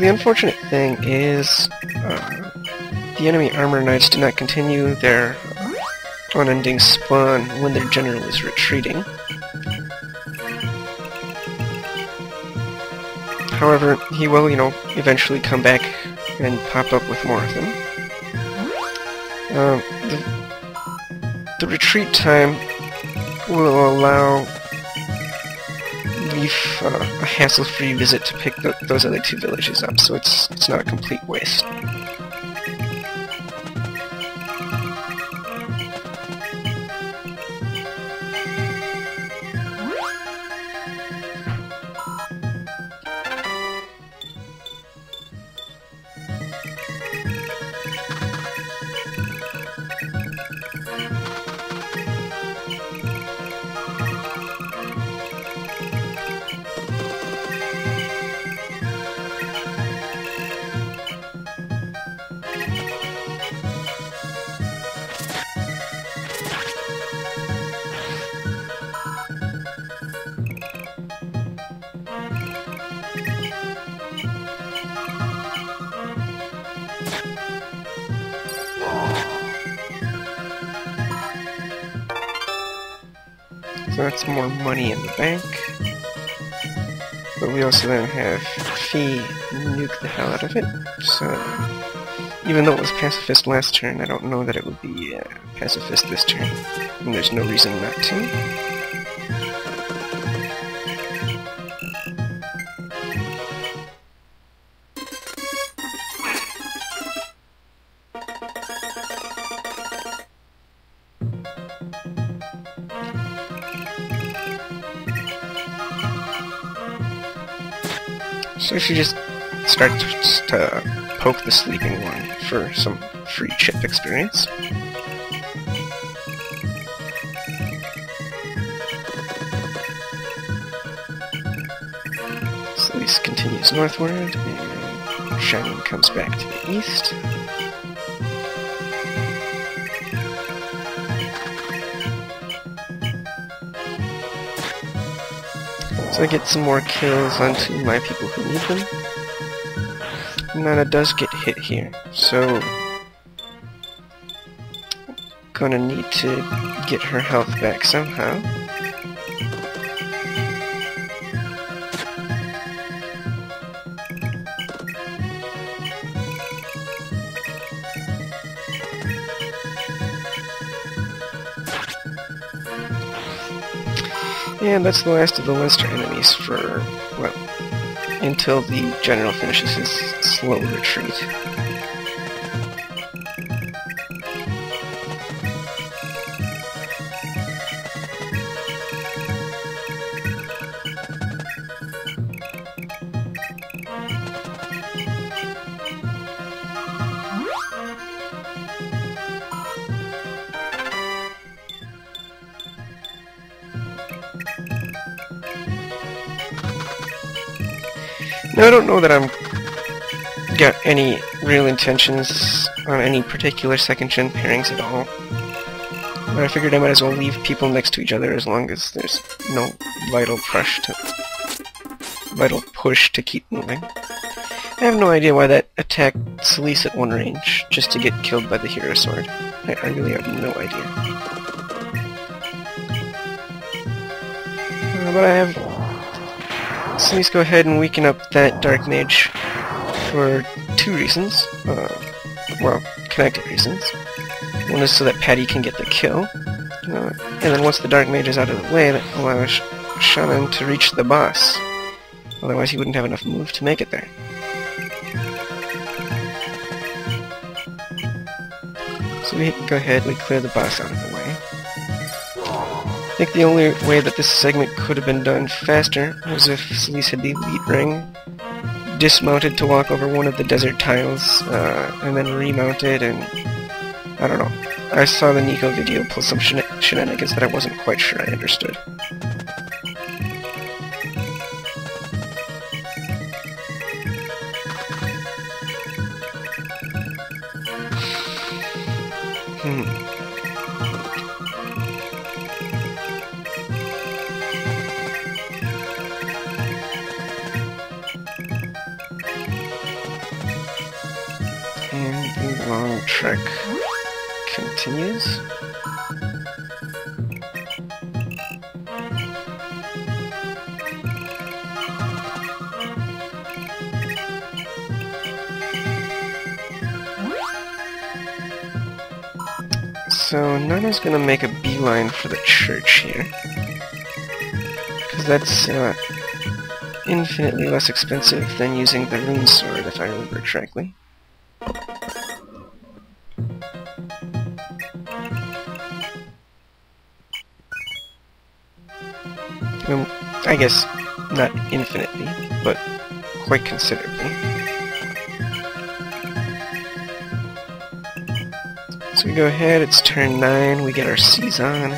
the unfortunate thing is the enemy armor knights do not continue their unending spawn when their general is retreating. However, he will, eventually come back and pop up with more of them. The retreat time will allow Leaf a hassle-free visit to pick those other two villages up, so it's not a complete waste. So that's more money in the bank. But we also then have Fee nuke the hell out of it. So even though it was pacifist last turn, I don't know that it would be pacifist this turn. And there's no reason not to. So she just starts to poke the sleeping one for some free chip experience. Celeste continues northward, and Shining comes back to the east. So I get some more kills onto my people who need them. Nana does get hit here, so gonna need to get her health back somehow. And that's the last of the Leinster enemies for, well, until the general finishes his slow retreat. Now, I don't know that I'm got any real intentions on any particular second-gen pairings at all, but I figured I might as well leave people next to each other as long as there's no vital push to keep moving. I have no idea why that attacked Celeste at one range, just to get killed by the hero sword. I really have no idea. But I have... So let's go ahead and weaken up that Dark Mage for two reasons. Well, connected reasons. One is so that Patty can get the kill, and then once the Dark Mage is out of the way, that allows Shannon to reach the boss. Otherwise he wouldn't have enough move to make it there. So we go ahead and we clear the boss out of the way. I think the only way that this segment could have been done faster was if Celeste had the lead ring, dismounted to walk over one of the desert tiles, and then remounted, and I don't know. I saw the Nico video pull some shenanigans that I wasn't quite sure I understood. And the long trek continues. So Nana's gonna make a beeline for the church here, because that's infinitely less expensive than using the rune sword, if I remember correctly. Well, I guess not infinitely, but quite considerably. So we go ahead, it's turn 9, we get our C's on,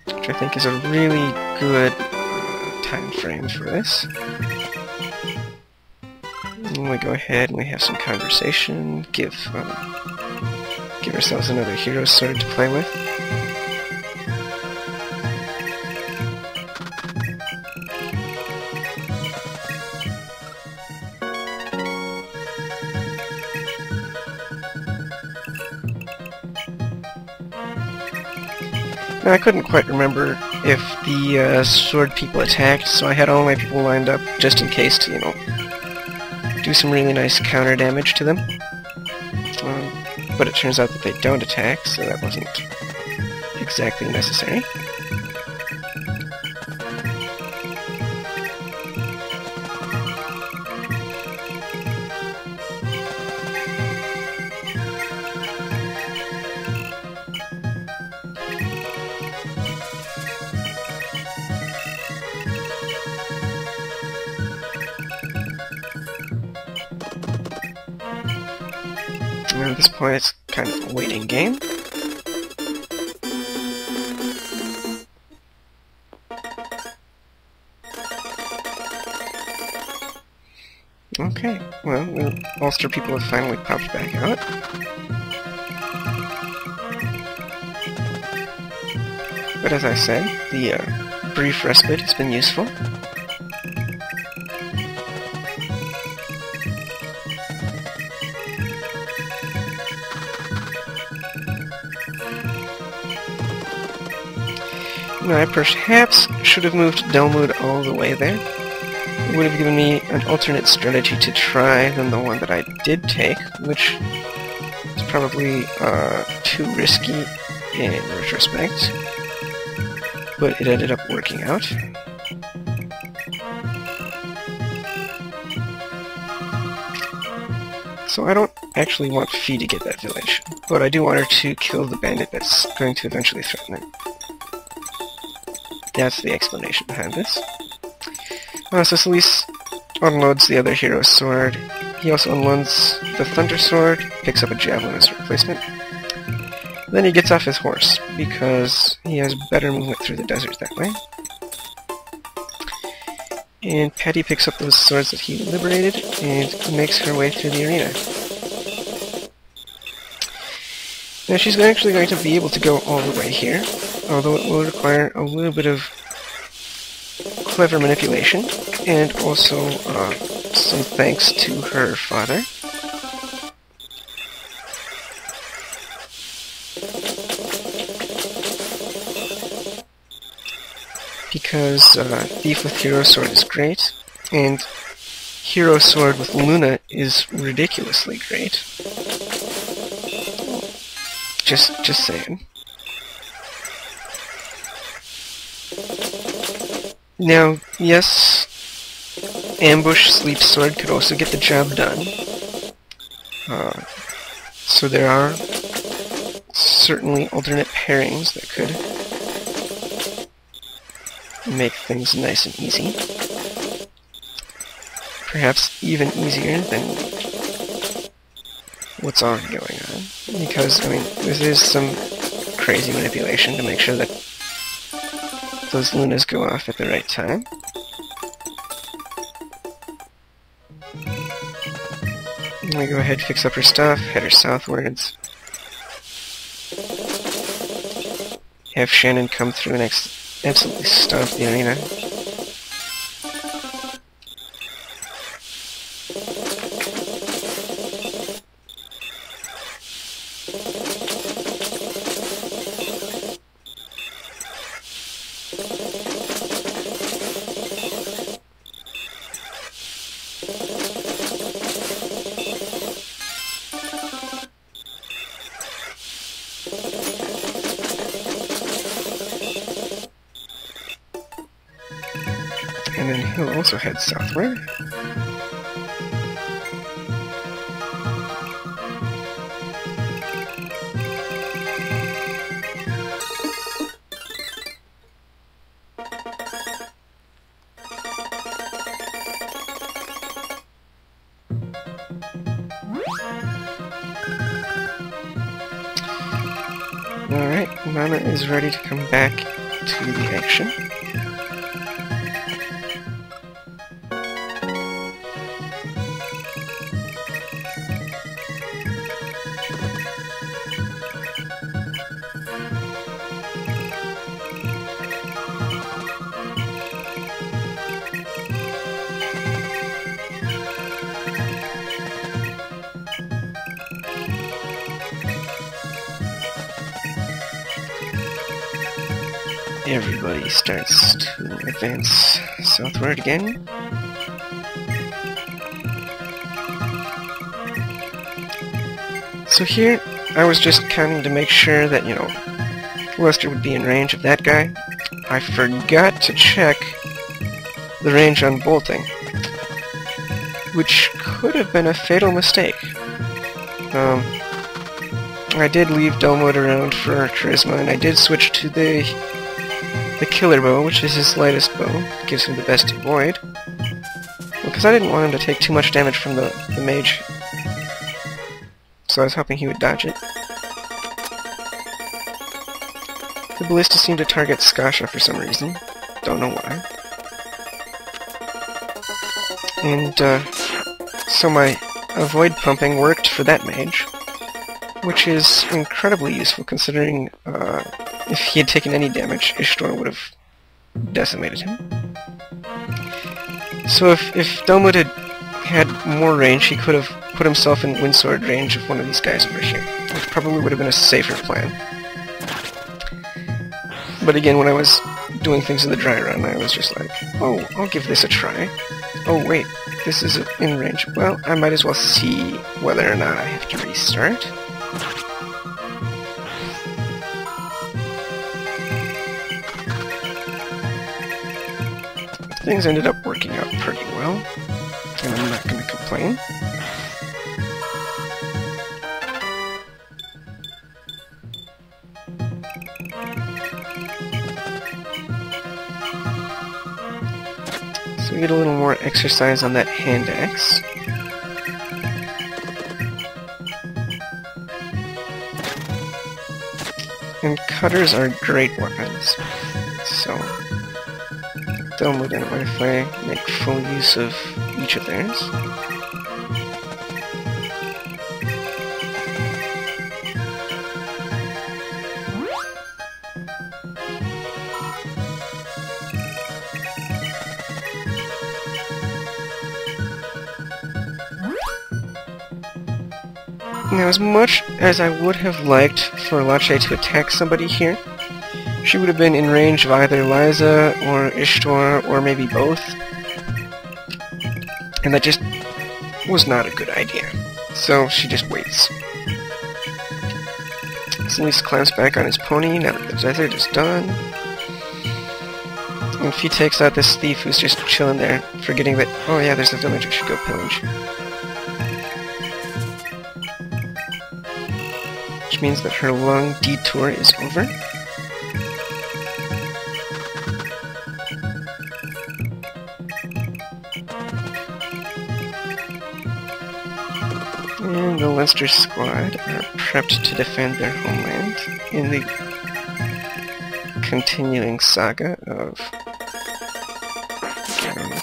which I think is a really good time frame for this. And we go ahead and we have some conversation, give ourselves another hero sword to play with. Now, I couldn't quite remember if the sword people attacked, so I had all my people lined up just in case to, you know, do some really nice counter damage to them. But it turns out that they don't attack, so that wasn't exactly necessary. At this point, it's kind of a waiting game. Okay, well, the Ulster people have finally popped back out. But as I said, the brief respite has been useful. Now, I perhaps should have moved Delmood all the way there. It would have given me an alternate strategy to try than the one that I did take, which is probably too risky in retrospect, but it ended up working out. So I don't actually want Fee to get that village, but I do want her to kill the bandit that's going to eventually threaten it. That's the explanation behind this. So Solis unloads the other hero's sword. He also unloads the thunder sword, picks up a javelin as a replacement. Then he gets off his horse, because he has better movement through the desert that way. And Patty picks up those swords that he liberated, and makes her way through the arena. Now she's actually going to be able to go all the way here, although it will require a little bit of clever manipulation, and also some thanks to her father. Because Thief with Hero Sword is great, and Hero Sword with Luna is ridiculously great. Just saying. Now, yes, Ambush Sleep Sword could also get the job done. So there are certainly alternate pairings that could make things nice and easy. Perhaps even easier than what's already going on. Because, I mean, this is some crazy manipulation to make sure that those Lunas go off at the right time. I'm gonna go ahead, fix up her stuff, head her southwards. Have Shannon come through and absolutely stomp the arena. then he'll also head southward. Alright, Mama is ready to come back to the action. Everybody starts to advance southward again. So here, I was just counting to make sure that, you know, Lester would be in range of that guy. I forgot to check the range on bolting, which could have been a fatal mistake. I did leave Delmwood around for charisma, and I did switch to the killer bow, which is his lightest bow. It gives him the best void. Because I didn't want him to take too much damage from the mage. So I was hoping he would dodge it. The ballista seemed to target Skasha for some reason. Don't know why. And so my avoid pumping worked for that mage, which is incredibly useful considering if he had taken any damage, Ishtar would have decimated him. So if Delmwood had more range, he could have put himself in windsword range of one of these guys over here, which probably would have been a safer plan. But again, when I was doing things in the dry run, I was just like, oh, I'll give this a try. Oh wait, this is in range. Well, I might as well see whether or not I have to restart. Things ended up working out pretty well, and I'm not going to complain. So we get a little more exercise on that hand axe. And cutters are great weapons, so Delmwood and Wi-Fi make full use of each of theirs. Now, as much as I would have liked for Lache to attack somebody here, she would have been in range of either Liza or Ishtar, or maybe both. And that just was not a good idea. So she just waits. Celeste climbs back on his pony now that the desert is done. And if he takes out this thief who's just chilling there, forgetting that, oh yeah, there's a village I should go pillage. Which means that her long detour is over. And the Leinster squad are prepped to defend their homeland in the continuing saga of... I don't know.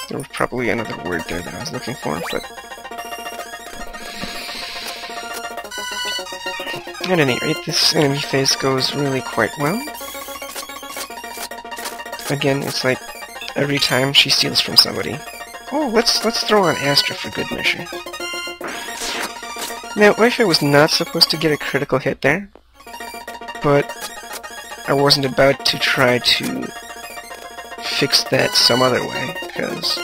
There was probably another word there that I was looking for, but... At any rate, this enemy phase goes really quite well. Again, it's like every time she steals from somebody. Oh, let's throw on Astra for good measure. Now, Wi-Fi was not supposed to get a critical hit there, but I wasn't about to try to fix that some other way, because